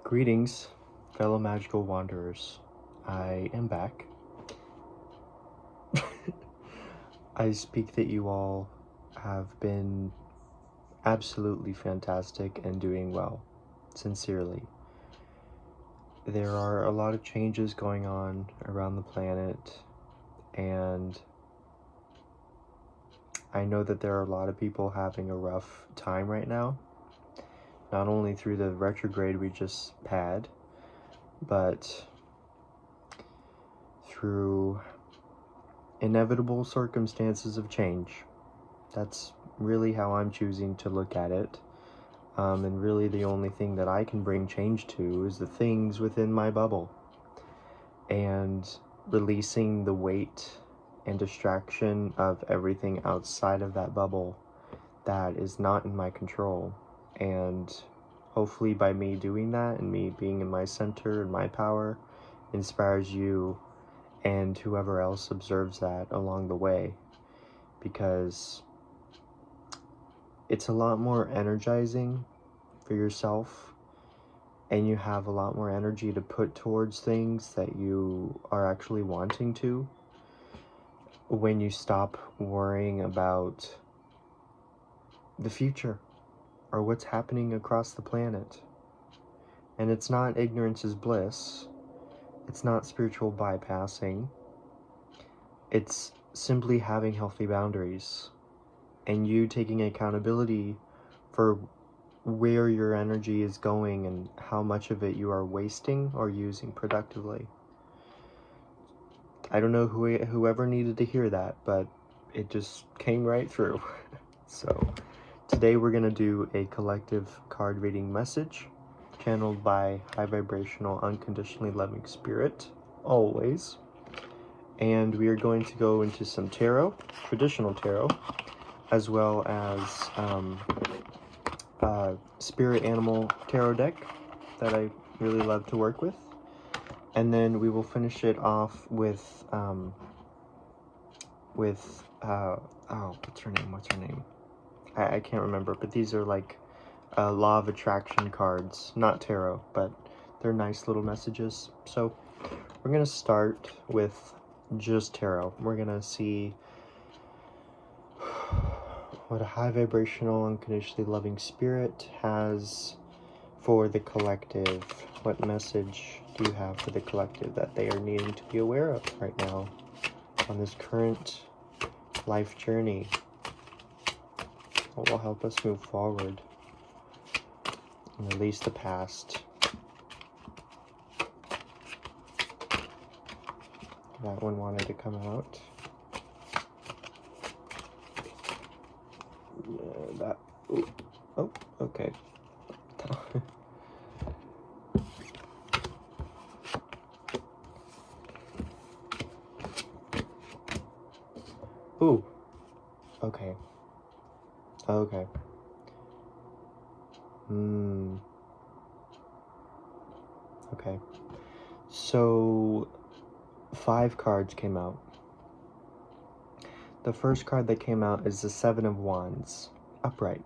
Greetings, fellow magical wanderers. I am back. I speak that you all have been absolutely fantastic and doing well, sincerely. There are a lot of changes going on around the planet, and I know that there are a lot of people having a rough time right now, not only through the retrograde we just had, but through inevitable circumstances of change. That's really how I'm choosing to look at it. And really the only thing that I can bring change to is the things within my bubble. And releasing the weight and distraction of everything outside of that bubble that is not in my control. And hopefully by me doing that and me being in my center and my power inspires you and whoever else observes that along the way, because it's a lot more energizing for yourself, and you have a lot more energy to put towards things that you are actually wanting to when you stop worrying about the future or what's happening across the planet. And it's not ignorance is bliss. It's not spiritual bypassing. It's simply having healthy boundaries and you taking accountability for where your energy is going and how much of it you are wasting or using productively. I don't know whoever needed to hear that, but it just came right through. So today we're going to do a collective card reading message channeled by high vibrational unconditionally loving spirit always. And we are going to go into some tarot, traditional tarot, as well as spirit animal tarot deck that I really love to work with. And then we will finish it off with oh, what's her name? I can't remember, but these are like law of attraction cards, not tarot, but they're nice little messages. So we're going to start with just tarot. We're going to see what a high vibrational, unconditionally loving spirit has for the collective. What message do you have for the collective that they are needing to be aware of right now on this current life journey? What will help us move forward and release the past? That one wanted to come out. Oh, okay. Ooh, okay. Okay. Okay. So 5 cards came out. The first card that came out is the 7 of Wands, upright.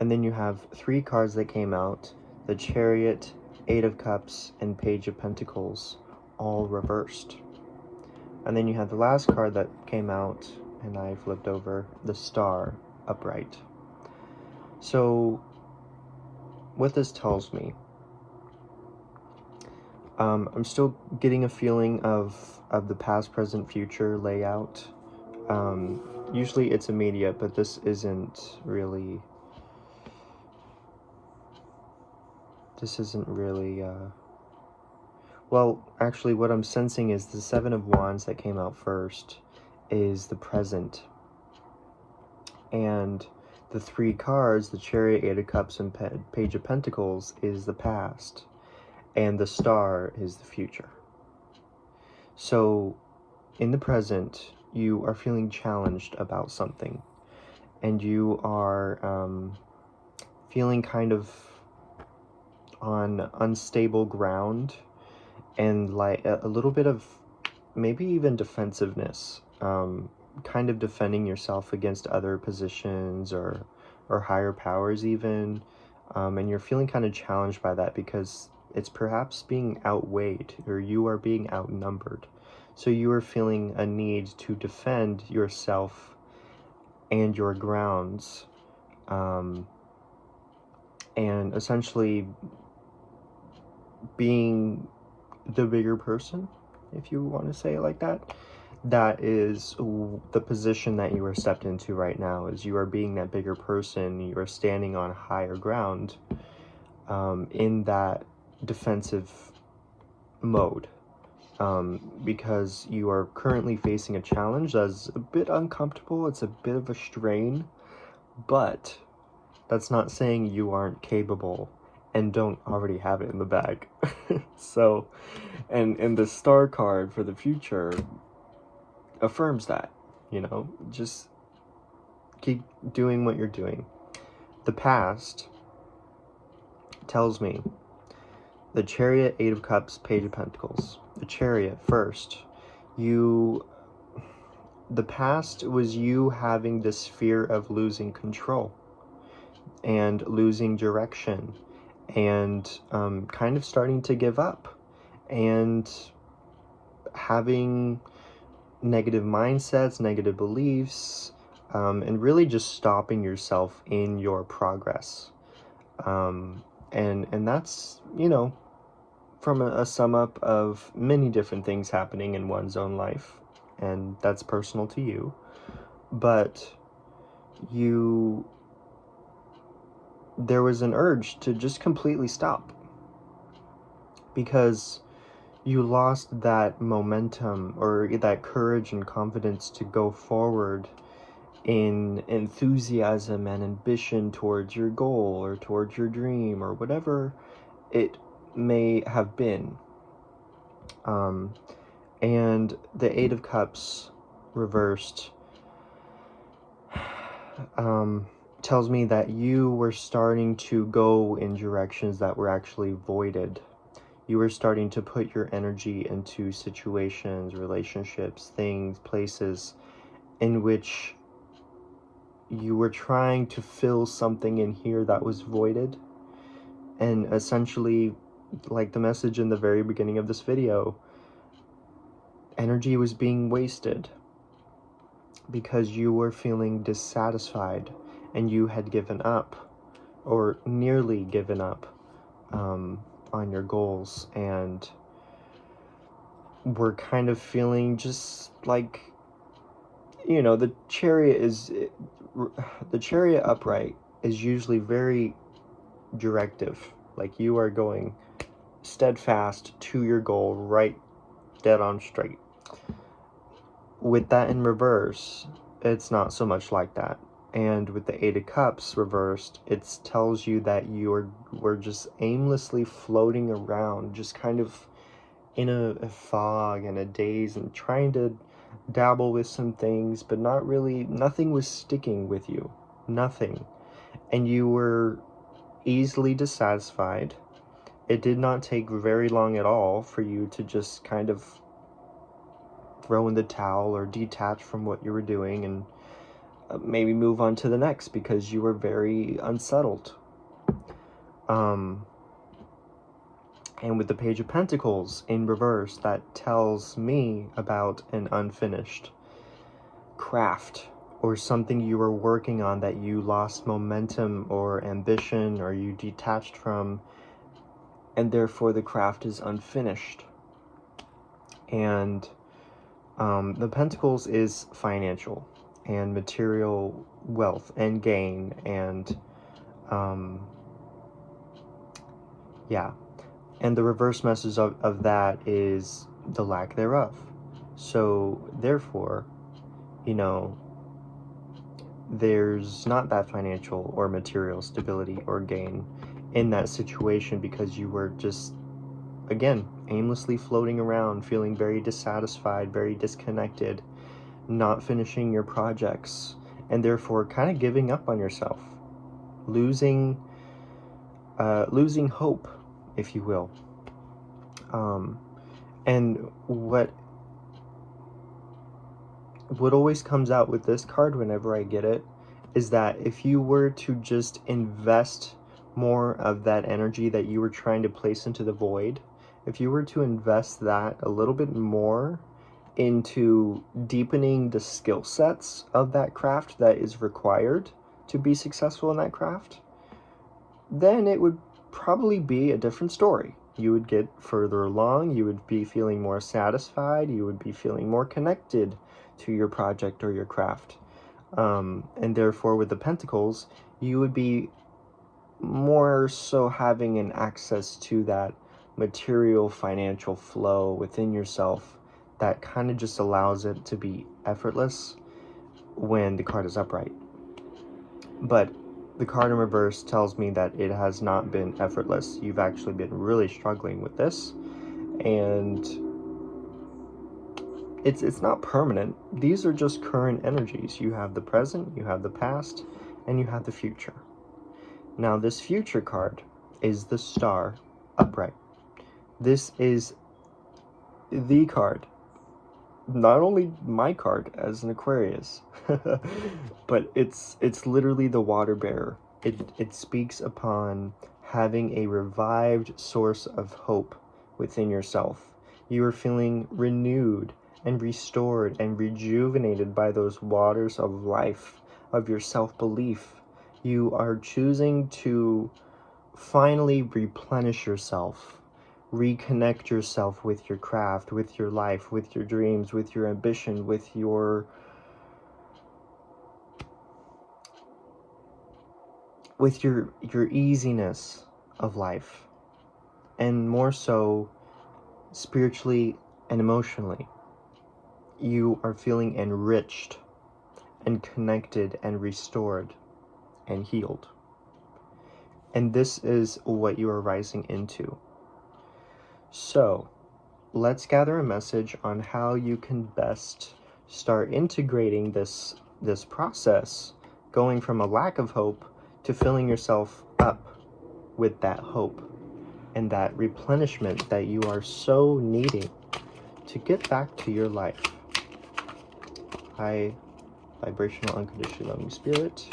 And then you have 3 cards that came out, the Chariot, 8 of Cups, and Page of Pentacles, all reversed. And then you have the last card that came out, and I flipped over, the Star, upright. So what this tells me, I'm still getting a feeling of the past, present, future layout. Usually it's immediate, but this isn't really, well, actually what I'm sensing is the 7 of Wands that came out first is the present. And the 3 cards, the Chariot, 8 of Cups, and Page of Pentacles, is the past. And the Star is the future. So in the present, you are feeling challenged about something. And you are feeling kind of on unstable ground. And like a little bit of maybe even defensiveness. Kind of defending yourself against other positions or higher powers even. And you're feeling kind of challenged by that because it's perhaps being outweighed, or you are being outnumbered. So you are feeling a need to defend yourself and your grounds, and essentially being the bigger person, if you want to say it like that. That is the position that you are stepped into right now, is you are being that bigger person. You are standing on higher ground, in that defensive mode, because you are currently facing a challenge that's a bit uncomfortable. It's a bit of a strain, but that's not saying you aren't capable and don't already have it in the bag. So, and the star card for the future affirms that, just keep doing what you're doing. The past tells me the Chariot, Eight of Cups, Page of Pentacles. The Chariot first. The past was you having this fear of losing control and losing direction, and kind of starting to give up and having negative mindsets, negative beliefs, and really just stopping yourself in your progress. And that's, from a sum up of many different things happening in one's own life, and that's personal to you. But there was an urge to just completely stop, because you lost that momentum or that courage and confidence to go forward in enthusiasm and ambition towards your goal or towards your dream or whatever it may have been. And the Eight of Cups reversed tells me that you were starting to go in directions that were actually voided. You were starting to put your energy into situations, relationships, things, places in which you were trying to fill something in here that was voided. And essentially, like the message in the very beginning of this video, energy was being wasted because you were feeling dissatisfied and you had given up, or nearly given up, on your goals, and were kind of feeling just like, the Chariot upright is usually very directive. Like, you are going steadfast to your goal, right, dead on straight. With that in reverse, it's not so much like that. And with the Eight of Cups reversed, it tells you that we're just aimlessly floating around, just kind of in a fog and a daze, and trying to dabble with some things, but nothing was sticking with you. Nothing. And you were easily dissatisfied. It did not take very long at all for you to just kind of throw in the towel or detach from what you were doing and maybe move on to the next, because you were very unsettled. And with the Page of Pentacles in reverse, that tells me about an unfinished craft or something you were working on that you lost momentum or ambition, or you detached from, and therefore the craft is unfinished. And the Pentacles is financial and material wealth and gain, and and the reverse message of that is the lack thereof. So therefore, there's not that financial or material stability or gain in that situation, because you were just, again, aimlessly floating around, feeling very dissatisfied, very disconnected, not finishing your projects, and therefore kind of giving up on yourself, losing hope, if you will. And what always comes out with this card whenever I get it is that if you were to just invest more of that energy that you were trying to place into the void, if you were to invest that a little bit more into deepening the skill sets of that craft that is required to be successful in that craft, then it would probably be a different story. You would get further along, you would be feeling more satisfied, you would be feeling more connected to your project or your craft. And therefore, with the Pentacles, you would be more so having an access to that material financial flow within yourself that kind of just allows it to be effortless when the card is upright. But the card in reverse tells me that it has not been effortless. You've actually been really struggling with this, and it's not permanent. These are just current energies. You have the present, you have the past, and you have the future. Now, this future card is the Star upright. This is the card. Not only my card as an Aquarius, but it's literally the water bearer. It speaks upon having a revived source of hope within yourself. You are feeling renewed and restored and rejuvenated by those waters of life, of your self-belief. You are choosing to finally replenish yourself, reconnect yourself with your craft, with your life, with your dreams, with your ambition, with your easiness of life, and more so spiritually and emotionally. You are feeling enriched and connected and restored and healed. And this is what you are rising into. So, let's gather a message on how you can best start integrating this process, going from a lack of hope to filling yourself up with that hope and that replenishment that you are so needing to get back to your life. High vibrational unconditional loving spirit,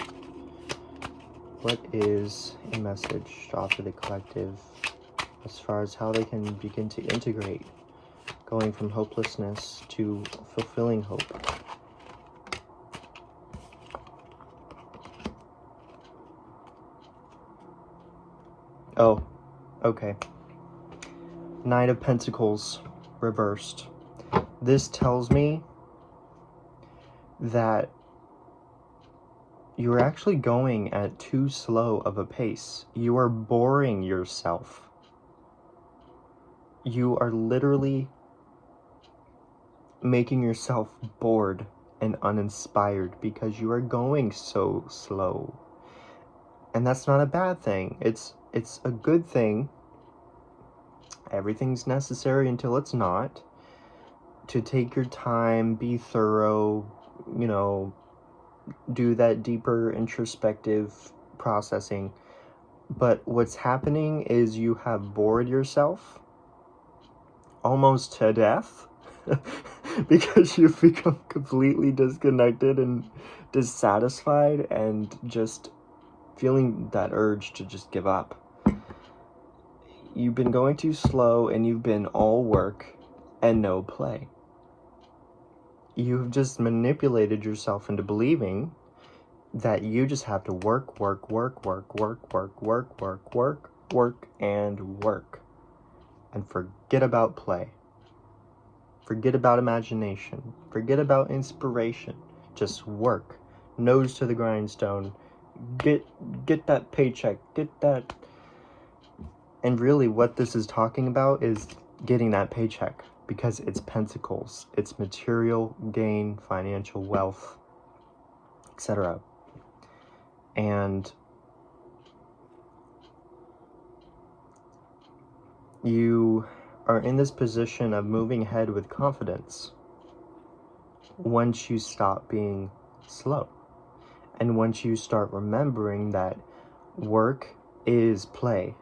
what is a message to offer the collective as far as how they can begin to integrate going from hopelessness to fulfilling hope? Oh, okay. Knight of Pentacles reversed. This tells me that you're actually going at too slow of a pace. You are boring yourself. You are literally making yourself bored and uninspired because you are going so slow. And that's not a bad thing. It's a good thing. Everything's necessary until it's not. To take your time, be thorough, do that deeper introspective processing. But what's happening is you have bored yourself almost to death because you've become completely disconnected and dissatisfied and just feeling that urge to just give up. You've been going too slow and you've been all work and no play. You've just manipulated yourself into believing that you just have to work, and forget about play. Forget about imagination. Forget about inspiration. Just work. Nose to the grindstone. Get that paycheck. Get that. And really what this is talking about is getting that paycheck, because it's pentacles. It's material gain, financial wealth, etc. And you are in this position of moving ahead with confidence once you stop being slow. And once you start remembering that work is play,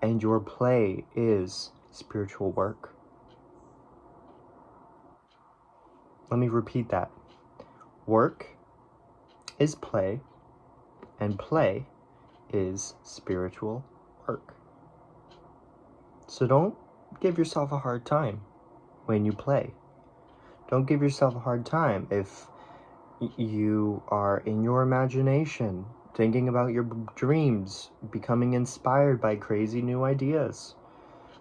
and your play is spiritual work. Let me repeat that. Work is play, and play is spiritual work. So don't give yourself a hard time when you play. Don't give yourself a hard time if you are in your imagination, thinking about your dreams, becoming inspired by crazy new ideas.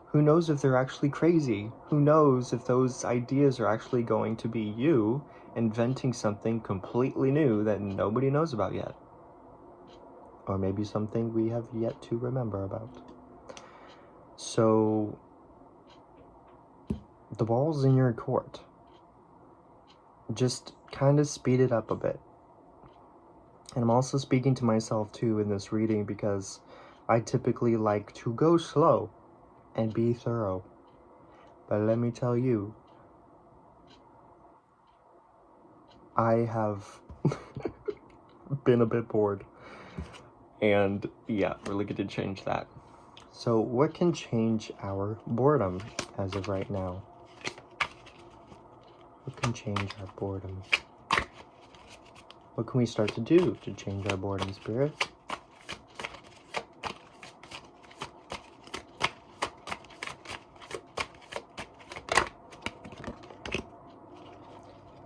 Who knows if they're actually crazy? Who knows if those ideas are actually going to be you inventing something completely new that nobody knows about yet? Or maybe something we have yet to remember about. So, the ball's in your court. Just kind of speed it up a bit. And I'm also speaking to myself too in this reading because I typically like to go slow and be thorough. But let me tell you, I have been a bit bored. And yeah, we're looking to change that. So what can change our boredom as of right now? What can change our boredom? What can we start to do to change our boredom, Spirit?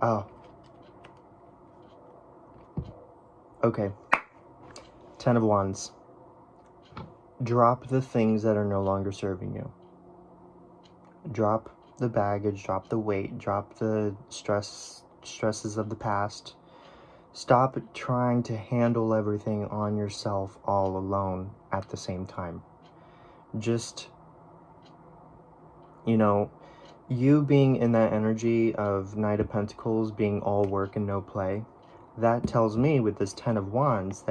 Oh. Okay. 10 of Wands. Drop the things that are no longer serving you. Drop the baggage, drop the weight, drop the stresses of the past. Stop trying to handle everything on yourself all alone at the same time. Just, you being in that energy of Knight of Pentacles being all work and no play, that tells me with this 10 of Wands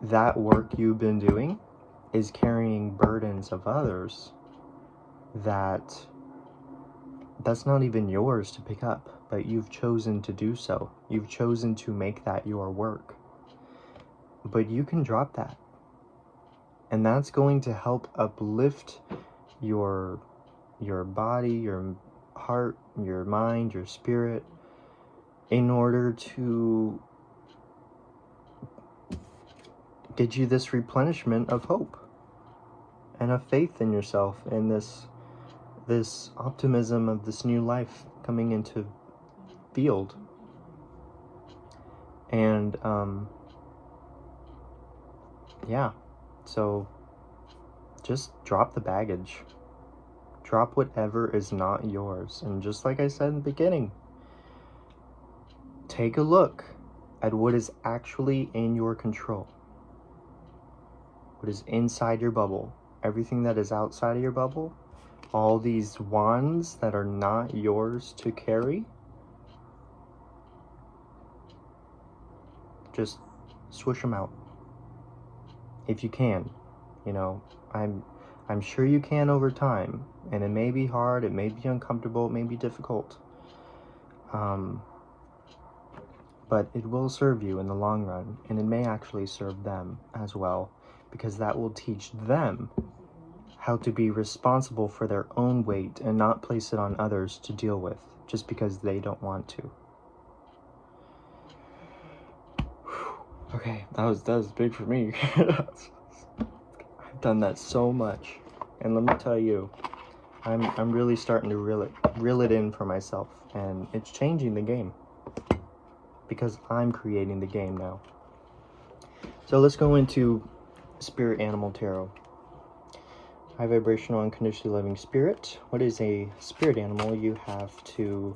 that work you've been doing is carrying burdens of others that's not even yours to pick up, but you've chosen to do so. You've chosen to make that your work. But you can drop that. And that's going to help uplift your body, your heart, your mind, your spirit, in order to get you this replenishment of hope and of faith in yourself and this optimism of this new life coming into field. And yeah, so just drop the baggage. Drop whatever is not yours. And just like I said in the beginning, take a look at what is actually in your control. What is inside your bubble. Everything that is outside of your bubble, all these wands that are not yours to carry, just swish them out. If you can, I'm sure you can over time, and it may be hard, it may be uncomfortable, it may be difficult, but it will serve you in the long run, and it may actually serve them as well, because that will teach them how to be responsible for their own weight and not place it on others to deal with just because they don't want to. Okay, that was big for me. I've done that so much, and let me tell you, I'm really starting to reel it in for myself, and it's changing the game because I'm creating the game now. So let's go into Spirit Animal Tarot. High vibrational, unconditionally loving spirit. What is a spirit animal you have to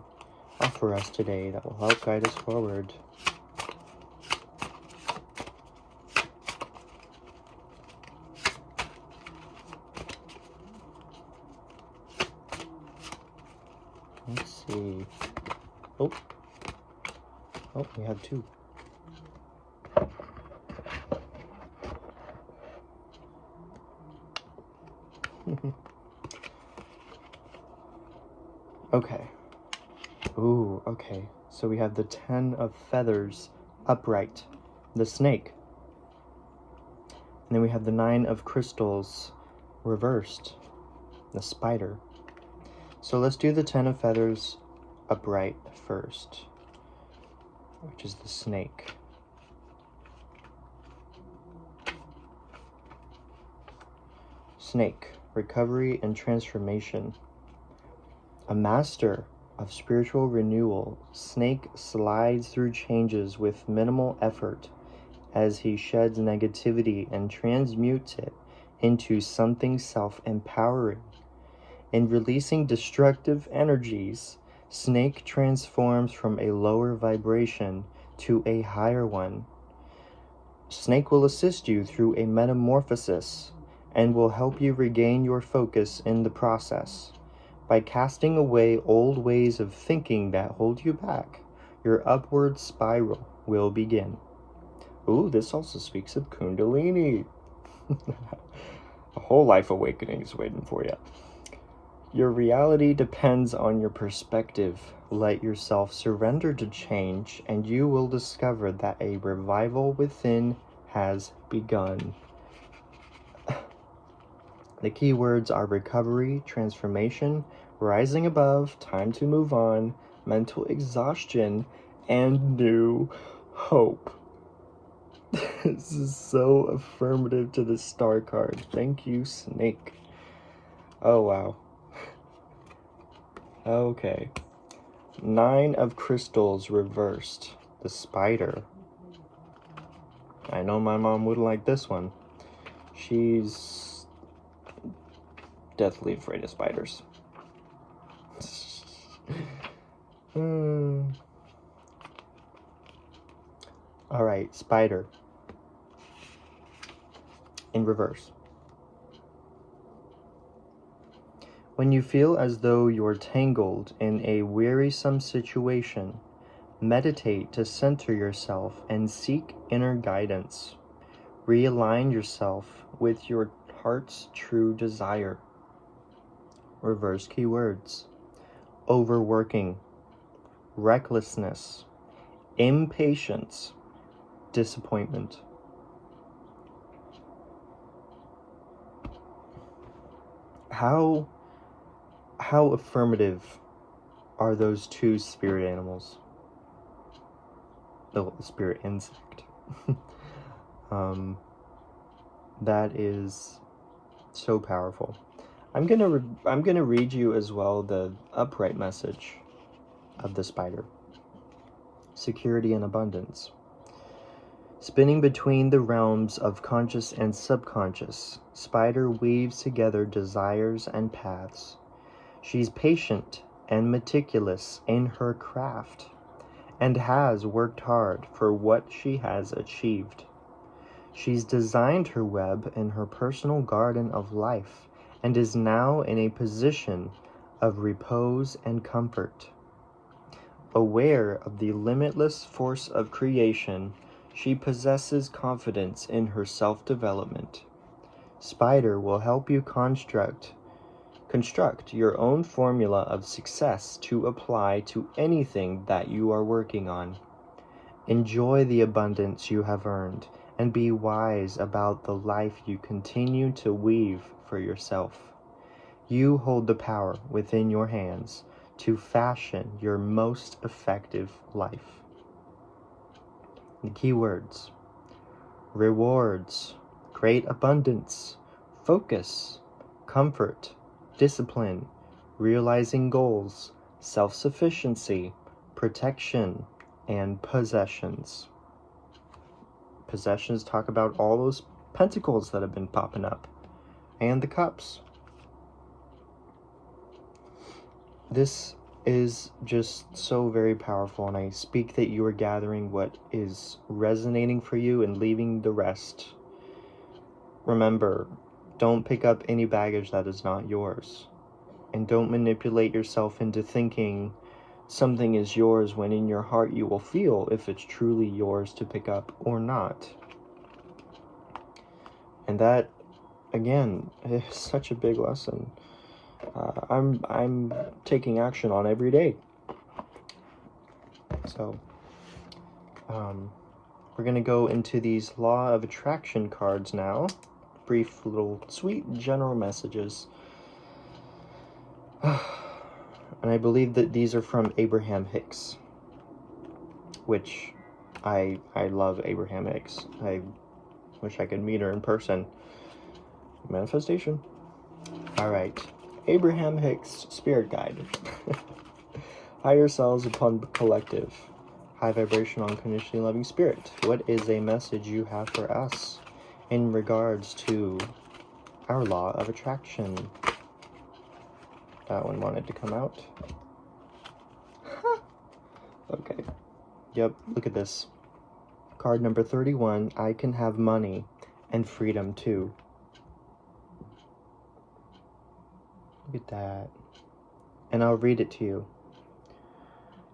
offer us today that will help guide us forward? Let's see. Oh, we have two. Okay. Ooh, okay. So we have the 10 of Feathers upright, the snake. And then we have the 9 of Crystals reversed, the spider. So let's do the 10 of Feathers upright first, which is the snake. Snake, recovery and transformation. A master of spiritual renewal, Snake slides through changes with minimal effort as he sheds negativity and transmutes it into something self-empowering. In releasing destructive energies, Snake transforms from a lower vibration to a higher one. Snake will assist you through a metamorphosis and will help you regain your focus in the process. By casting away old ways of thinking that hold you back, your upward spiral will begin. Ooh, this also speaks of Kundalini. A whole life awakening is waiting for you. Your reality depends on your perspective. Let yourself surrender to change, and you will discover that a revival within has begun. The key words are recovery, transformation, rising above, time to move on, mental exhaustion, and new hope. This is so affirmative to the star card. Thank you, Snake. Oh, wow. Okay. 9 of crystals reversed. The spider. I know my mom would like this one. She's deathly afraid of spiders. Alright, spider. In reverse. When you feel as though you're tangled in a wearisome situation, meditate to center yourself and seek inner guidance. Realign yourself with your heart's true desire. Reverse keywords: overworking, recklessness, impatience, disappointment. How affirmative are those two spirit animals? The spirit insect. That is so powerful. I'm gonna read you as well the upright message of the spider. Security and abundance. Spinning between the realms of conscious and subconscious, spider weaves together desires and paths. She's patient and meticulous in her craft, and has worked hard for what she has achieved. She's designed her web in her personal garden of life, and is now in a position of repose and comfort. Aware of the limitless force of creation, she possesses confidence in her self-development. Spider will help you construct your own formula of success to apply to anything that you are working on. Enjoy the abundance you have earned, and be wise about the life you continue to weave for yourself. You hold the power within your hands to fashion your most effective life. The keywords: rewards, great abundance, focus, comfort, discipline, realizing goals, self-sufficiency, protection, and possessions. Possessions talk about all those pentacles that have been popping up, and the cups. This is just so very powerful, and I speak that you are gathering what is resonating for you and leaving the rest. Remember, don't pick up any baggage that is not yours, and don't manipulate yourself into thinking something is yours when in your heart you will feel if it's truly yours to pick up or not. And that, again, is such a big lesson. I'm taking action on every day. So, we're gonna go into these law of attraction cards now. Brief little sweet general messages. And I believe that these are from Abraham Hicks, which I love Abraham Hicks. I wish I could meet her in person. Manifestation. All right. Abraham Hicks, Spirit Guide. Higher selves upon collective. High vibration, unconditionally loving spirit. What is a message you have for us in regards to our law of attraction? That one wanted to come out. Okay. Yep, look at this. Card number 31, I can have money and freedom too. Look at that. And I'll read it to you.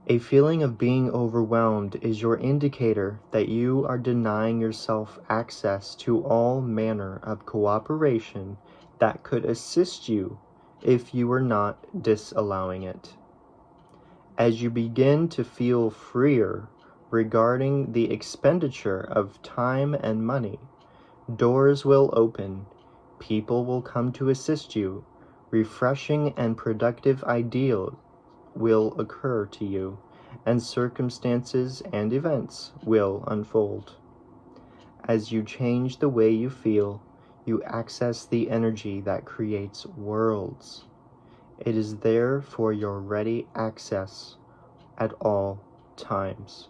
A feeling of being overwhelmed is your indicator that you are denying yourself access to all manner of cooperation that could assist you if you were not disallowing it. As you begin to feel freer regarding the expenditure of time and money, doors will open, people will come to assist you, refreshing and productive ideals will occur to you, and circumstances and events will unfold. As you change the way you feel, you access the energy that creates worlds. It is there for your ready access at all times.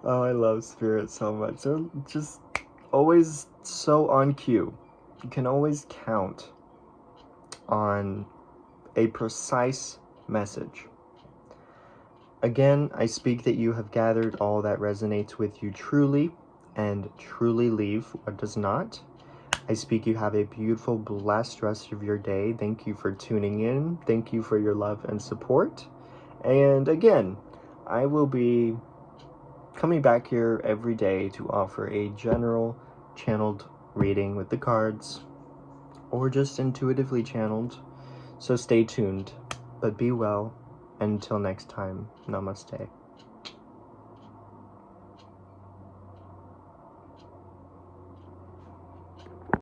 Oh, I love Spirit so much. They're just always so on cue. You can always count on a precise message. Again, I speak that you have gathered all that resonates with you truly, and truly leave what does not. I speak you have a beautiful, blessed rest of your day. Thank you for tuning in. Thank you for your love and support. And again, I will be coming back here every day to offer a general channeled reading with the cards, or just intuitively channeled. So stay tuned, but be well. And until next time, namaste.